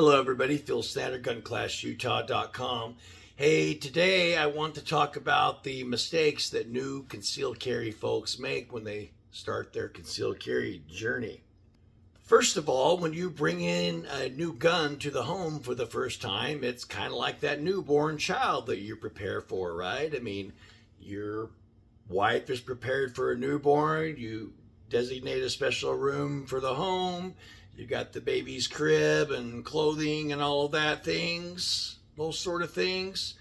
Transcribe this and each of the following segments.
Hello everybody, Phil Standard, GunClassUtah.com. Hey, today I want to talk about the mistakes that new concealed carry folks make when they start their concealed carry journey. First of all, when you bring in a new gun to the home for the first time, it's kind of like that newborn child that you prepare for, right? I mean, your wife is prepared for a newborn, you designate a special room for the home, you got the baby's crib and clothing and all of that those sort of things.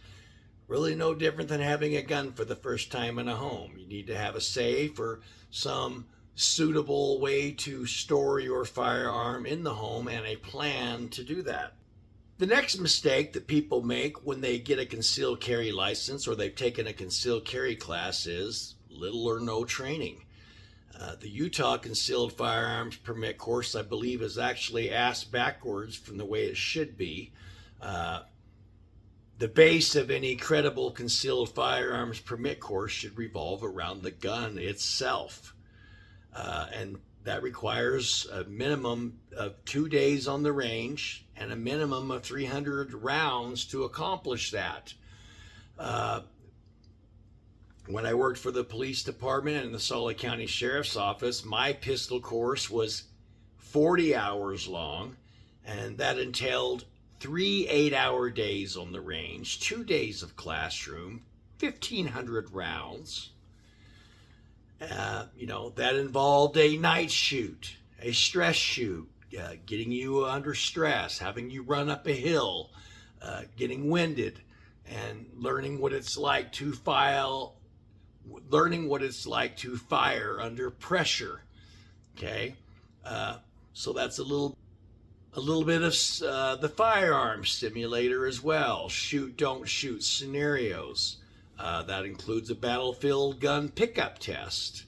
Really no different than having a gun for the first time in a home. You need to have a safe or some suitable way to store your firearm in the home and a plan to do that. The next mistake that people make when they get a concealed carry license or they've taken a concealed carry class is little or no training. The Utah Concealed Firearms Permit course, I believe, is actually asked backwards from the way it should be. The base of any credible concealed firearms permit course should revolve around the gun itself. And that requires a minimum of 2 days on the range and a minimum of 300 rounds to accomplish that. When I worked for the police department and the Salt Lake County Sheriff's Office, my pistol course was 40 hours long, and that entailed 3 8-hour days on the range, 2 days of classroom, 1,500 rounds. That involved a night shoot, a stress shoot, getting you under stress, having you run up a hill, getting winded, and learning what it's like to fire under pressure. Okay, so that's a little bit of the firearm simulator as well. Shoot, don't shoot scenarios. That includes a battlefield gun pickup test.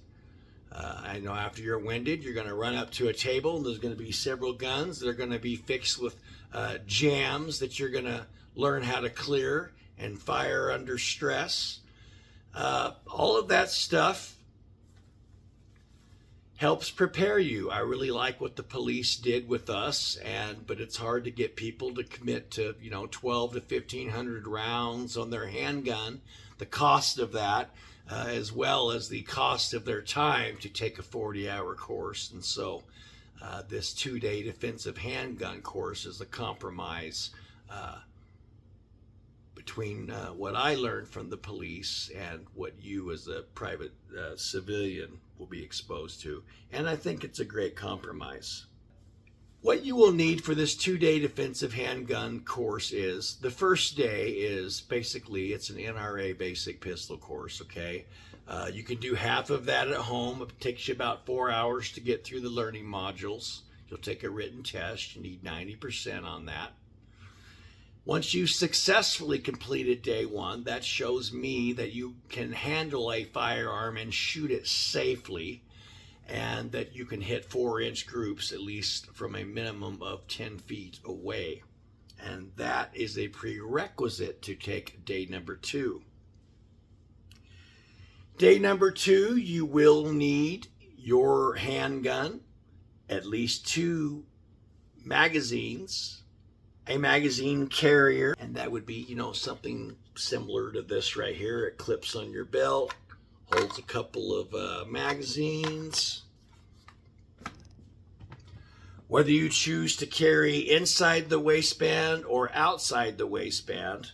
I know after you're winded, you're going to run up to a table and there's going to be several guns that are going to be fixed with jams that you're going to learn how to clear and fire under stress. All of that stuff helps prepare you. I really like what the police did with us, but it's hard to get people to commit to 12 to 1,500 rounds on their handgun. The cost of that, as well as the cost of their time to take a 40-hour course. And so this 2-day defensive handgun course is a compromise between what I learned from the police and what you as a private civilian will be exposed to. And I think it's a great compromise. What you will need for this 2-day defensive handgun course is, the first day is basically, it's an NRA basic pistol course, okay? You can do half of that at home. It takes you about 4 hours to get through the learning modules. You'll take a written test. You need 90% on that. Once you've successfully completed day one, that shows me that you can handle a firearm and shoot it safely, and that you can hit 4-inch groups at least from a minimum of 10 feet away. And that is a prerequisite to take day number 2. Day number 2, you will need your handgun, at least 2 magazines, a magazine carrier, and that would be, something similar to this right here. It clips on your belt, holds a couple of magazines. Whether you choose to carry inside the waistband or outside the waistband,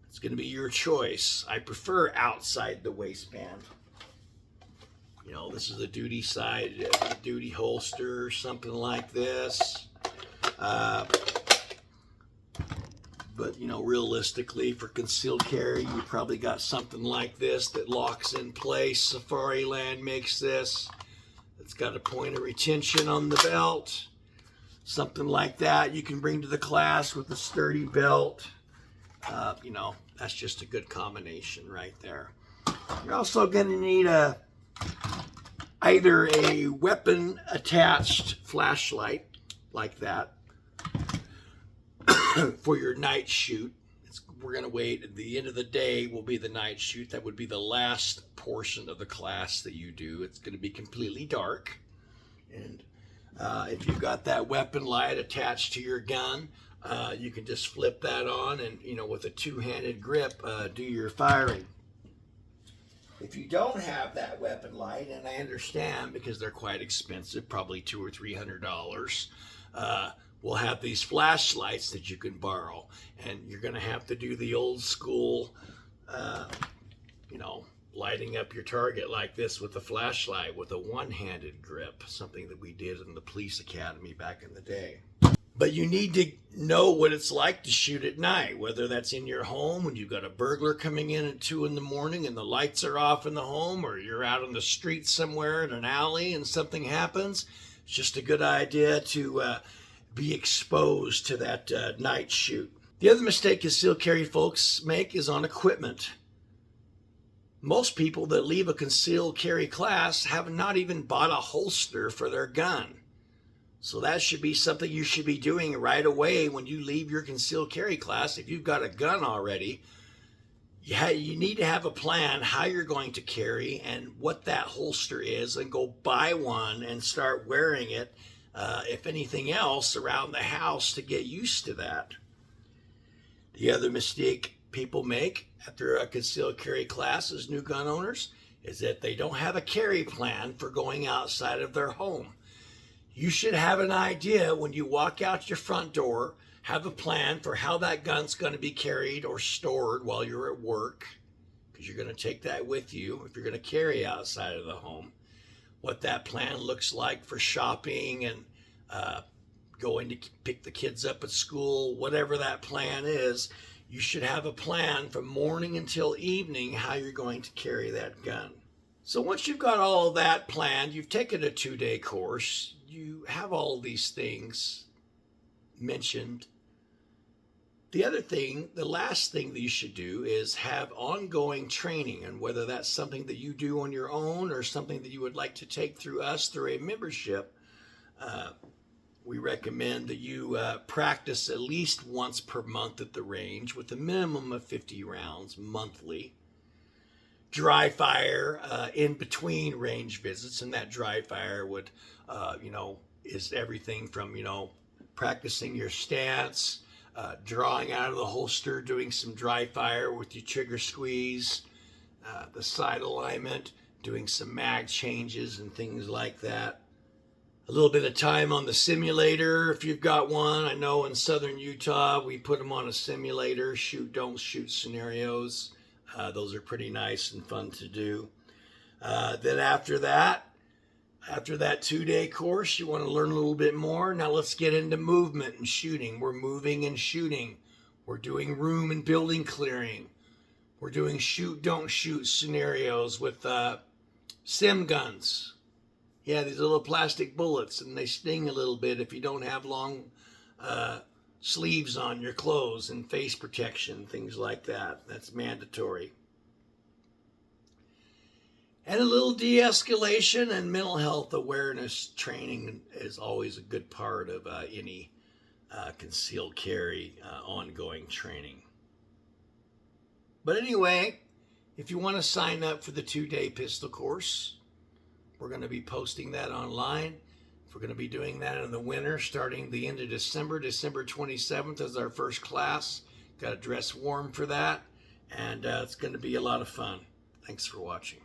it's going to be your choice. I prefer outside the waistband. This is a duty side, a duty holster, something like this. But realistically, for concealed carry, you probably got something like this that locks in place. Safariland makes this. It's got a point of retention on the belt. Something like that you can bring to the class with a sturdy belt. That's just a good combination right there. You're also going to need either a weapon attached flashlight like that for your night shoot. We're going to wait. At the end of the day will be the night shoot. That would be the last portion of the class that you do. It's going to be completely dark. And If you've got that weapon light attached to your gun, you can just flip that on and, with a two-handed grip, do your firing. If you don't have that weapon light, and I understand because they're quite expensive, probably $200 or $300, we'll have these flashlights that you can borrow, and you're going to have to do the old school, lighting up your target like this with a flashlight with a one-handed grip, something that we did in the police academy back in the day. But you need to know what it's like to shoot at night, whether that's in your home when you've got a burglar coming in at 2 in the morning and the lights are off in the home, or you're out on the street somewhere in an alley and something happens. It's just a good idea to be exposed to that night shoot. The other mistake concealed carry folks make is on equipment. Most people that leave a concealed carry class have not even bought a holster for their gun. So that should be something you should be doing right away when you leave your concealed carry class. If you've got a gun already, you need to have a plan how you're going to carry and what that holster is, and go buy one and start wearing it, if anything else, around the house to get used to that. The other mistake people make after a concealed carry class as new gun owners is that they don't have a carry plan for going outside of their home. You should have an idea when you walk out your front door, have a plan for how that gun's going to be carried or stored while you're at work, because you're going to take that with you if you're going to carry outside of the home. What that plan looks like for shopping and going to pick the kids up at school, whatever that plan is, you should have a plan from morning until evening how you're going to carry that gun. So once you've got all of that planned, you've taken a 2-day course, you have all these things mentioned. The other thing, the last thing that you should do is have ongoing training, and whether that's something that you do on your own or something that you would like to take through us through a membership, we recommend that you practice at least once per month at the range with a minimum of 50 rounds monthly. Dry fire in between range visits, and that dry fire would, is everything from, practicing your stance, drawing out of the holster, doing some dry fire with your trigger squeeze, the sight alignment, doing some mag changes and things like that. A little bit of time on the simulator if you've got one. I know in southern Utah we put them on a simulator, shoot, don't shoot scenarios. Those are pretty nice and fun to do. Then after that 2-day course, you want to learn a little bit more. Now let's get into movement and shooting. We're moving and shooting. We're doing room and building clearing. We're doing shoot, don't shoot scenarios with sim guns. Yeah, these little plastic bullets, and they sting a little bit if you don't have long sleeves on your clothes and face protection, things like that. That's mandatory. And a little de-escalation and mental health awareness training is always a good part of any concealed carry ongoing training. But anyway, if you want to sign up for the 2-day pistol course, we're going to be posting that online. We're going to be doing that in the winter, starting the end of December. December 27th is our first class. Got to dress warm for that, and it's going to be a lot of fun. Thanks for watching.